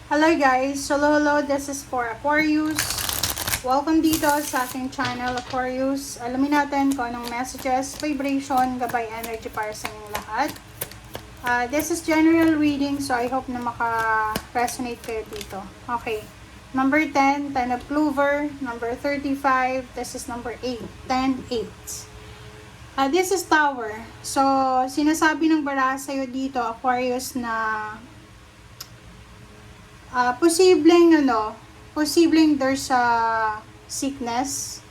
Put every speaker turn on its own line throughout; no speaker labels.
Hello guys! Hello, this is for Aquarius. Welcome dito sa aking channel Aquarius. Alamin natin kung anong messages, vibration, gabay energy para sa inyong lahat. This is general reading, so I hope na maka-resonate kayo dito. Okay. Number 10, 10 of Clover. Number 35, this is number 8, 10, 8. This is Tower. So, sinasabi ng baraha sa'yo dito, Aquarius, na posibleng there's a sickness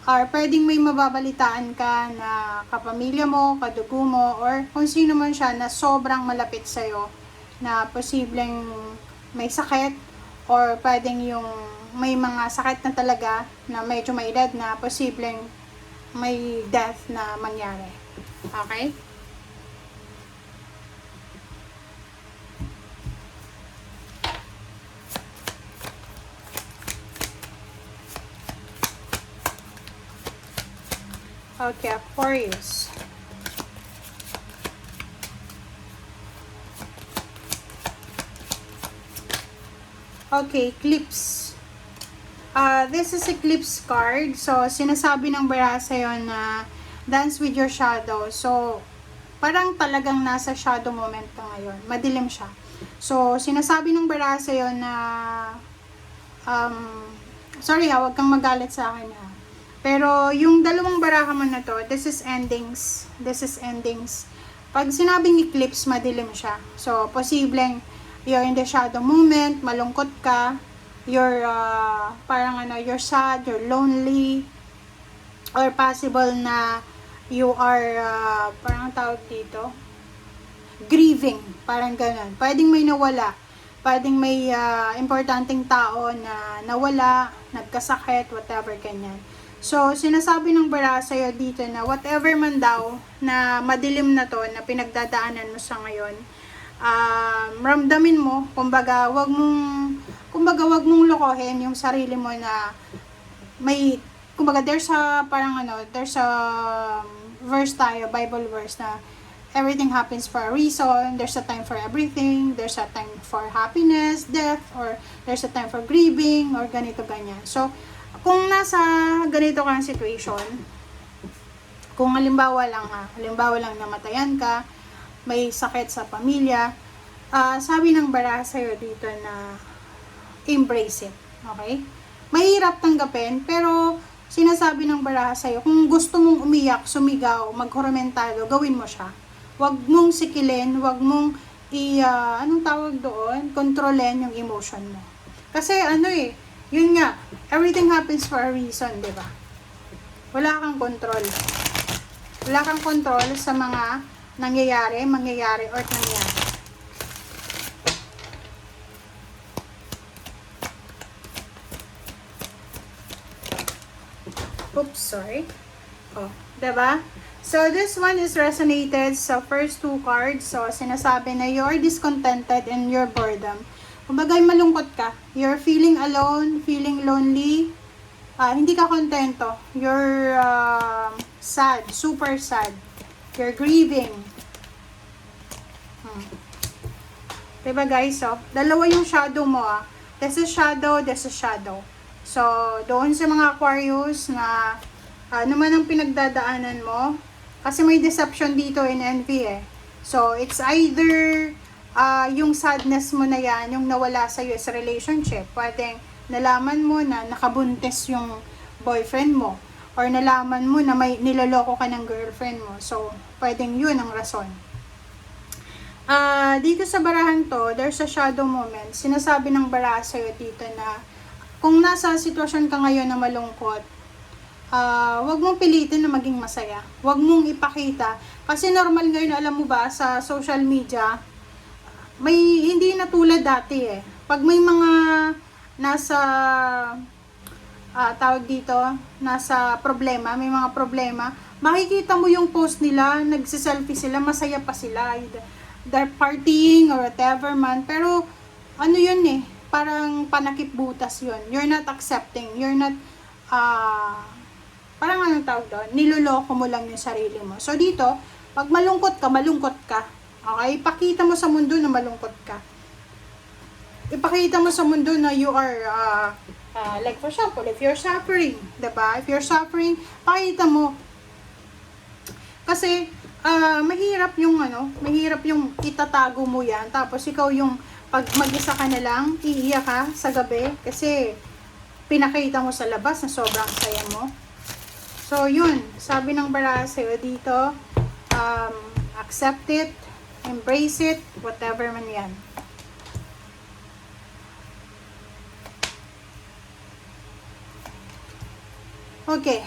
or pwedeng may mababalitaan ka na kapamilya mo, kadugo mo, or kung sino man siya na sobrang malapit sa'yo na posibleng may sakit or pwedeng yung may mga sakit na talaga na medyo may edad na posibleng may death na mangyari. Okay? Okay, Aquarius. Okay, Eclipse. This is Eclipse card. So, sinasabi ng baraha sa'yo na dance with your shadow. So, parang talagang nasa shadow moment ka ngayon. Madilim siya. So, sinasabi ng baraha sa'yo na sorry huwag kang magalit sa akin ha. Pero, yung dalawang baraha mo na to, this is endings. This is endings. Pag sinabing eclipse, madilim siya. So, posibleng you're in the shadow moment, malungkot ka, you're, you're sad, you're lonely, or possible na you are, parang tawag dito, grieving, parang ganun. Pwedeng may nawala. Pwedeng may importanteng tao na nawala, nagkasakit, whatever, ganyan. So, sinasabi ng baraha sa'yo dito na whatever man daw na madilim na to, na pinagdadaanan mo sa ngayon, ramdamin mo, kumbaga, wag mong lokohin yung sarili mo na may, kumbaga, there's a verse tayo, Bible verse na everything happens for a reason, there's a time for everything, there's a time for happiness, death, or there's a time for grieving, or ganito, ganyan. So, kung nasa ganito kang situation, kung halimbawa lang namatayan ka, may sakit sa pamilya, sabi ng baraha sa'yo dito na embrace it, okay? Mahirap tanggapin, pero sinasabi ng baraha sa'yo, kung gusto mong umiyak, sumigaw, magkomentado, gawin mo siya. Huwag mong sikilin, huwag mong kontrolin yung emotion mo. Kasi yun nga, everything happens for a reason, di ba? Wala kang control. Wala kang control sa mga mangyayari, or nangyari. Oops, sorry. Diba? So, this one is resonated sa first two cards. So, sinasabi na you're discontented and you're boredom. Kumbaga, malungkot ka. You're feeling alone, feeling lonely. Hindi ka kontento. You're sad, super sad. You're grieving. Diba guys? So, dalawa yung shadow mo This is shadow, this is shadow. So, doon sa mga Aquarius na ano man ang pinagdadaanan mo, kasi may deception dito in envy So, it's either yung sadness mo na yan, yung nawala sa'yo sa relationship. Pwedeng nalaman mo na nakabuntis yung boyfriend mo, or nalaman mo na may niloloko ka ng girlfriend mo. So, pwedeng yun ang rason. Dito sa barahan to, there's a shadow moment. Sinasabi ng baraha sa'yo dito na kung nasa sitwasyon ka ngayon na malungkot, wag mong pilitin na maging masaya. Wag mong ipakita. Kasi normal ngayon, alam mo ba, sa social media, may hindi na tulad dati Pag may mga nasa nasa problema, may mga problema, makikita mo yung post nila, nagsiselfie sila, masaya pa sila. They're partying or whatever man. Pero yun parang panakip butas yun. You're not accepting. You're not parang niloloko mo lang yung sarili mo. So dito, pag malungkot ka, malungkot ka. Okay? Pakita mo sa mundo na malungkot ka. ipakita mo sa mundo na you are, like for example, if you're suffering, diba? If you're suffering, pakita mo. Kasi, mahirap yung itatago mo yan. Tapos, ikaw yung, pag mag-isa ka na lang, iiyak ka sa gabi. Kasi, pinakita mo sa labas na sobrang saya mo. So, yun. Sabi ng baraha sa'yo dito, accept it, embrace it, whatever man yan. Okay.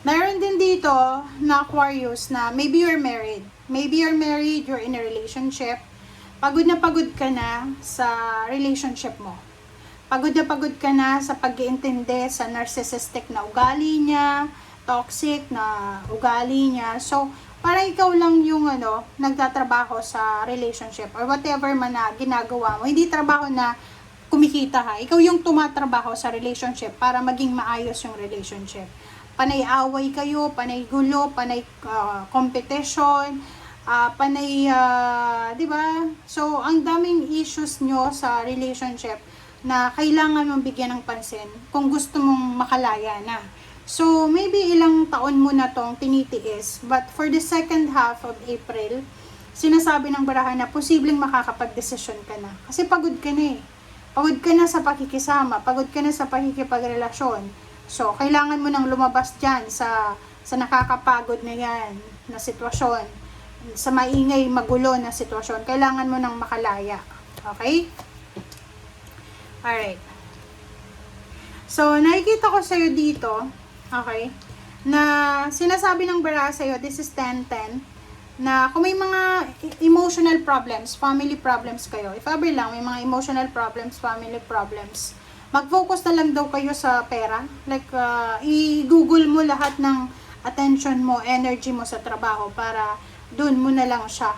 Meron din dito na Aquarius na maybe you're married. Maybe you're married, you're in a relationship. Pagod na pagod ka na sa relationship mo. Pagod na pagod ka na sa pag-iintindi sa narcissistic na ugali niya, toxic na ugali niya. So, para ikaw lang yung nagtatrabaho sa relationship or whatever man na ginagawa mo. Hindi trabaho na kumikita ha. Ikaw yung tumatrabaho sa relationship para maging maayos yung relationship. Panay away kayo, panay gulo, panay competition, panay, di ba? So, ang daming issues nyo sa relationship na kailangan mong bigyan ng pansin kung gusto mong makalaya na. So, maybe ilang taon mo na tong tinitiis, but for the second half of April, sinasabi ng baraha na posibleng makakapag-desisyon ka na. Kasi pagod ka na eh. Pagod ka na sa pakikisama, pagod ka na sa pakikipagrelasyon. So, kailangan mo nang lumabas dyan sa nakakapagod na yan, na sitwasyon, sa maingay, magulo na sitwasyon. Kailangan mo nang makalaya. Okay? Alright. So, nakikita ko sa'yo dito, okay, na sinasabi ng baraha sa'yo, this is 10-10, na kung may mga emotional problems, family problems kayo, if ever lang, may mga emotional problems, family problems, mag-focus na lang daw kayo sa pera. Like, i-google mo lahat ng attention mo, energy mo sa trabaho para dun mo na lang siya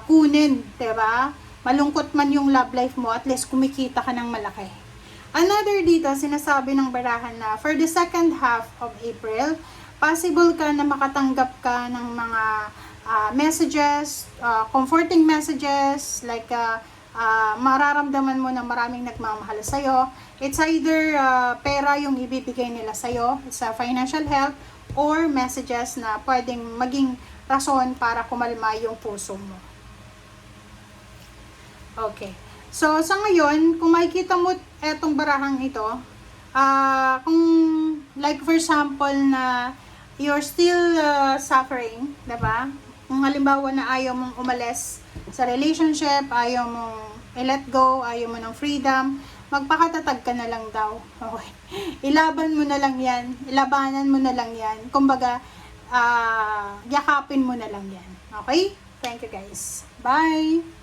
kunin, diba? Malungkot man yung love life mo, at least kumikita ka ng malaki. Another dito, sinasabi ng barahan na for the second half of April, possible ka na makatanggap ka ng mga messages, comforting messages, like mararamdaman mo na maraming nagmamahal sa'yo. It's either pera yung ibibigay nila sa'yo sa financial help, or messages na pwedeng maging rason para kumalma yung puso mo. Okay. So, sa ngayon, kung makikita mo etong barahang ito, kung like for example na you're still suffering, diba? Kung halimbawa na ayaw mong umalis sa relationship, ayaw mong i-let go, ayaw mo ng freedom, magpakatatag ka na lang daw. Okay. Ilaban mo na lang yan, ilabanan mo na lang yan. Kumbaga, yakapin mo na lang yan. Okay? Thank you guys. Bye!